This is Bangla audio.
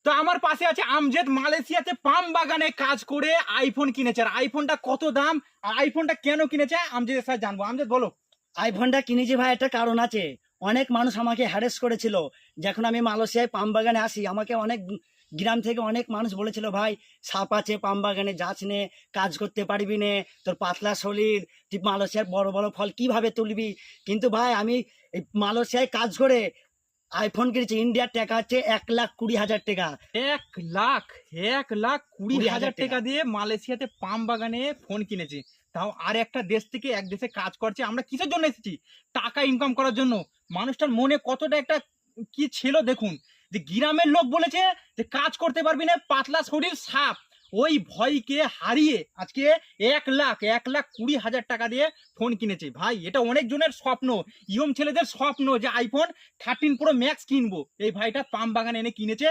তো আমার পাশে আছে আমজেদ, মালয়েশিয়াতে পাম বাগানে কাজ করে আইফোন কিনেছে। আর আইফোনটা কত দাম আর আইফোনটা কেন কিনেছে আমজেদের সাথে জানবো। আমজেদ বলো। আইফোনটা কিনেছি ভাই, একটা কারণ আছে। অনেক মানুষ আমাকে হ্যারেস করেছিল যখন আমি মালয়েশিয়ায় পাম বাগানে আসি। আমাকে অনেক গ্রাম থেকে অনেক মানুষ বলেছিল, ভাই সাপ আছে পাম বাগানে, যাস নে, কাজ করতে পারবি নে, তোর পাতলা শরীর, তুই মালয়েশিয়ার বড় বড় ফল কিভাবে তুলবি। কিন্তু ভাই আমি এই মালয়েশিয়ায় কাজ করে আইফোন কিনেছি। ইন্ডিয়ার টাকা হচ্ছে 1,20,000 টাকা। 1 লাখ 1,20,000 টাকা। টাকা দিয়ে মালয়েশিয়াতে পাম বাগানে ফোন কিনেছে। তাও আর একটা দেশ থেকে এক দেশে কাজ করছে। আমরা কিসের জন্য এসেছি? টাকা ইনকাম করার জন্য। মানুষটার মনে কতটা একটা কি ছিল দেখুন, যে গ্রামের লোক বলেছে যে কাজ করতে পারবি না, পাতলা শরীর, সাপ। ওই ভয়কে হারিয়ে আজকে 1,20,000 টাকা দিয়ে ফোন কিনেছে। ভাই এটা অনেক জনের স্বপ্ন, ইয়ং ছেলেদের স্বপ্ন যে আইফোন 13 প্রো ম্যাক্স কিনবো। এই ভাইটা পাম বাগানে এনে কিনেছে।